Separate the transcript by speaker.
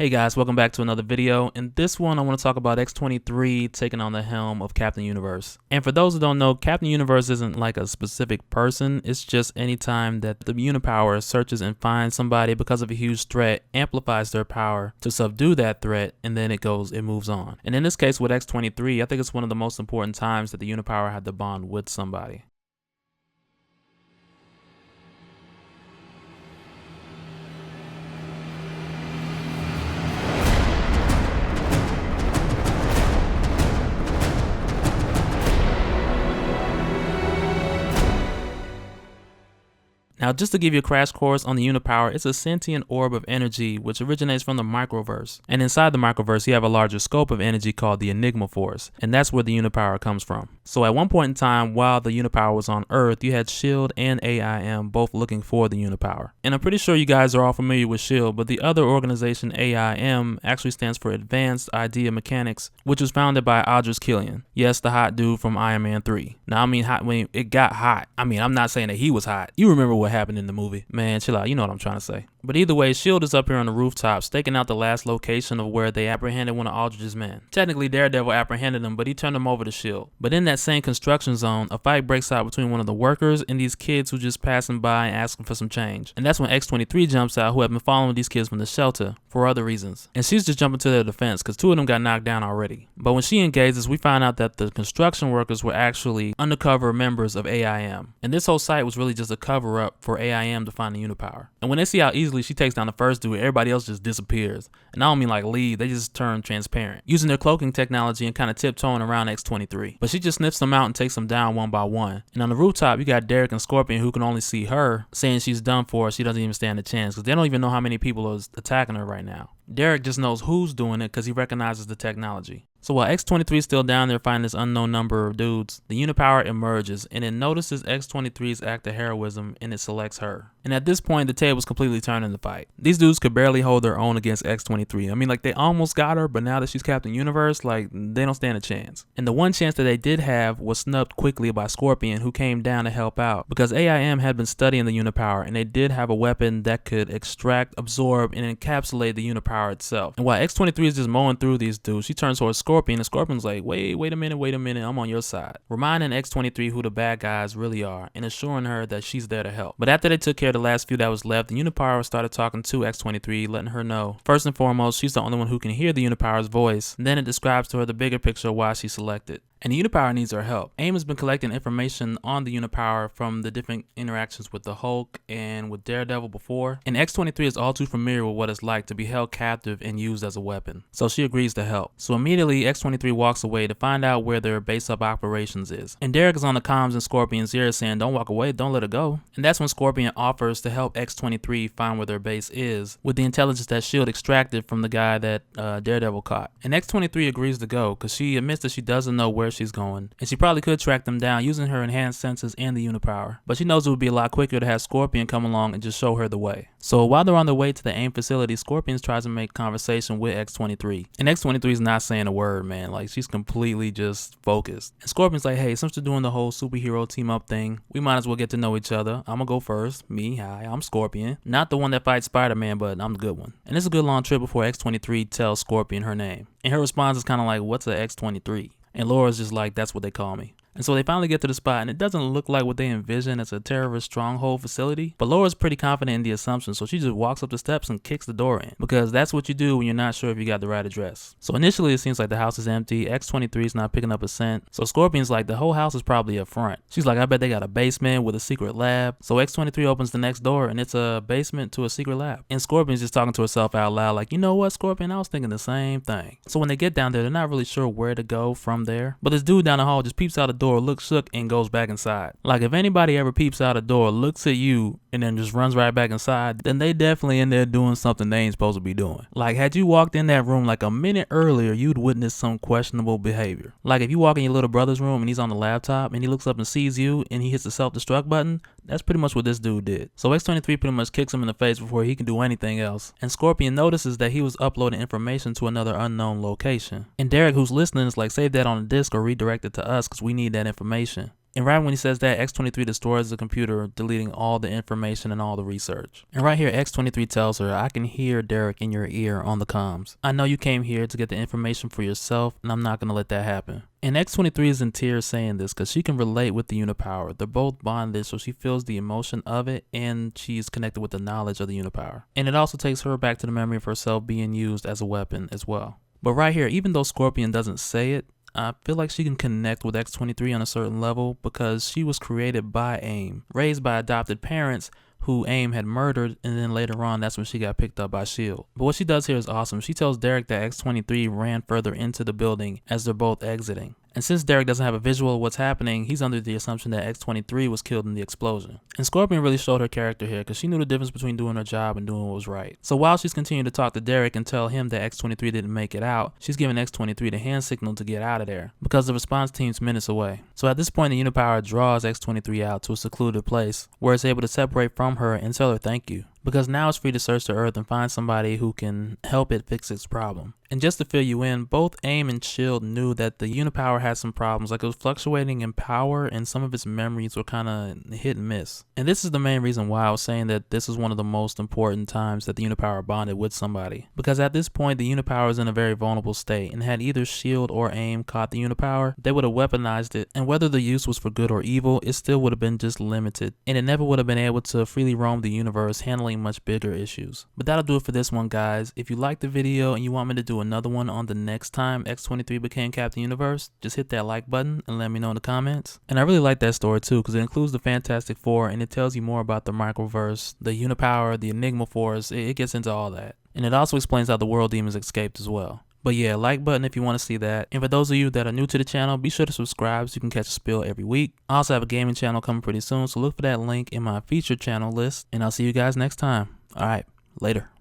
Speaker 1: Hey guys, welcome back to another video. In this one, I want to talk about X-23 taking on the helm of Captain Universe. And for those who don't know, Captain Universe isn't like a specific person. It's just any time that the uni-power searches and finds somebody because of a huge threat, amplifies their power to subdue that threat, and then it moves on. And in this case with X-23, I think it's one of the most important times that the uni-power had to bond with somebody. Now, just to give you a crash course on the uni-power, it's a sentient orb of energy which originates from the microverse. And inside the microverse, you have a larger scope of energy called the Enigma Force, and that's where the uni-power comes from. So at one point in time, while the uni-power was on Earth, you had S.H.I.E.L.D. and AIM both looking for the uni-power. And I'm pretty sure you guys are all familiar with S.H.I.E.L.D., but the other organization, AIM, actually stands for Advanced Idea Mechanics, which was founded by Aldrich Killian. Yes, the hot dude from Iron Man 3. Now, I mean, hot when it got hot. I mean, I'm not saying that he was hot. You remember what happened in the movie. Man, chill out. You know what I'm trying to say. But either way, S.H.I.E.L.D. is up here on the rooftop, staking out the last location of where they apprehended one of Aldrich's men. Technically, Daredevil apprehended him, but he turned him over to S.H.I.E.L.D. But in that same construction zone, a fight breaks out between one of the workers and these kids who just passing by and asking for some change. And that's when X-23 jumps out, who have been following these kids from the shelter for other reasons. And she's just jumping to their defense because two of them got knocked down already. But when she engages, we find out that the construction workers were actually undercover members of AIM. And this whole site was really just a cover-up for AIM to find the uni-power. And when they see how easily she takes down the first dude, everybody else just disappears. And I don't mean like leave, they just turn transparent, using their cloaking technology and kind of tiptoeing around X-23. But she just sniffs them out and takes them down one by one. And on the rooftop, you got Derek and Scorpion, who can only see her, saying she's done for, she doesn't even stand a chance, because they don't even know how many people are attacking her right now. Derek just knows who's doing it because he recognizes the technology. So while X-23 is still down there fighting this unknown number of dudes, the uni-power emerges and it notices X-23's act of heroism and it selects her. And at this point, the tables completely turn in the fight. These dudes could barely hold their own against X-23. I mean, like, they almost got her, but now that she's Captain Universe, like, they don't stand a chance. And the one chance that they did have was snubbed quickly by Scorpion, who came down to help out, because AIM had been studying the uni-power and they did have a weapon that could extract, absorb, and encapsulate the uni-power itself. And while X-23 is just mowing through these dudes, she turns towards Scorpion, and Scorpion's like, wait a minute, I'm on your side. Reminding X-23 who the bad guys really are, and assuring her that she's there to help. But after they took care of the last few that was left, the uni-power started talking to X-23, letting her know, first and foremost, she's the only one who can hear the uni-power's voice, and then it describes to her the bigger picture of why she's selected. And the uni-power needs her help. AIM has been collecting information on the uni-power from the different interactions with the Hulk and with Daredevil before. And X-23 is all too familiar with what it's like to be held captive and used as a weapon. So she agrees to help. So immediately, X-23 walks away to find out where their base of operations is. And Derek is on the comms in Scorpion's ear saying, don't walk away, don't let her go. And that's when Scorpion offers to help X-23 find where their base is with the intelligence that S.H.I.E.L.D. extracted from the guy that Daredevil caught. And X-23 agrees to go because she admits that she doesn't know where she's going, and she probably could track them down using her enhanced senses and the uni-power, but she knows it would be a lot quicker to have Scorpion come along and just show her the way. So while they're on their way to the AIM facility, Scorpion tries to make conversation with X-23, and X-23 is not saying a word, man. Like, she's completely just focused. And Scorpion's like, hey, since you're doing the whole superhero team up thing, we might as well get to know each other. I'm gonna go first. Hi, I'm Scorpion, not the one that fights Spider-Man, but I'm the good one. And it's a good long trip before X-23 tells Scorpion her name, and her response is kind of like, what's a X-23? And Laura's just like, that's what they call me. And so they finally get to the spot, and it doesn't look like what they envision as a terrorist stronghold facility, but Laura's pretty confident in the assumption, so she just walks up the steps and kicks the door in, because that's what you do when you're not sure if you got the right address. So initially it seems like the house is empty, X-23 is not picking up a scent, so Scorpion's like, the whole house is probably a front. She's like, I bet they got a basement with a secret lab. So X-23 opens the next door, and it's a basement to a secret lab. And Scorpion's just talking to herself out loud like, you know what, Scorpion, I was thinking the same thing. So when they get down there, they're not really sure where to go from there, but this dude down the hall just peeps out the door, looks shook, and goes back inside. Like, if anybody ever peeps out a door, looks at you, and then just runs right back inside, then they definitely in there doing something they ain't supposed to be doing. Like, had you walked in that room like a minute earlier, you'd witness some questionable behavior. Like, if you walk in your little brother's room and he's on the laptop and he looks up and sees you and he hits the self-destruct button, that's pretty much what this dude did. So X-23 pretty much kicks him in the face before he can do anything else. And Scorpion notices that he was uploading information to another unknown location. And Derek, who's listening, is like, save that on a disk or redirect it to us because we need that information. And right when he says that, X-23 destroys the computer, deleting all the information and all the research. And right here, X-23 tells her, I can hear Derek in your ear on the comms. I know you came here to get the information for yourself, and I'm not going to let that happen. And X-23 is in tears saying this because she can relate with the uni-power. They're both bonded, so she feels the emotion of it, and she's connected with the knowledge of the uni-power. And it also takes her back to the memory of herself being used as a weapon as well. But right here, even though Scorpion doesn't say it, I feel like she can connect with X-23 on a certain level because she was created by AIM, raised by adopted parents who AIM had murdered, and then later on that's when she got picked up by S.H.I.E.L.D. But what she does here is awesome. She tells Derek that X-23 ran further into the building as they're both exiting. And since Derek doesn't have a visual of what's happening, he's under the assumption that X-23 was killed in the explosion. And Scorpion really showed her character here because she knew the difference between doing her job and doing what was right. So while she's continuing to talk to Derek and tell him that X-23 didn't make it out, she's giving X-23 the hand signal to get out of there because the response team's minutes away. So at this point, the uni-power draws X-23 out to a secluded place where it's able to separate from her and tell her thank you, because now it's free to search the earth and find somebody who can help it fix its problem. And just to fill you in, both AIM and S.H.I.E.L.D. knew that the uni-power had some problems, like it was fluctuating in power and some of its memories were kind of hit and miss. And this is the main reason why I was saying that this is one of the most important times that the uni-power bonded with somebody. Because at this point, the uni-power is in a very vulnerable state, and had either S.H.I.E.L.D. or AIM caught the uni-power, they would have weaponized it, and whether the use was for good or evil, it still would have been just limited, and it never would have been able to freely roam the universe, handling much bigger issues. But that'll do it for this one, guys. If you liked the video and you want me to do another one on the next time X-23 became Captain Universe, just hit that like button and let me know in the comments. And I really like that story too because it includes the Fantastic Four and it tells you more about the microverse, the uni-power, the Enigma Force. It gets into all that. And it also explains how the World Demons escaped as well. But yeah, like button if you want to see that. And for those of you that are new to the channel, be sure to subscribe so you can catch a spill every week. I also have a gaming channel coming pretty soon, so look for that link in my featured channel list. And I'll see you guys next time. Alright, later.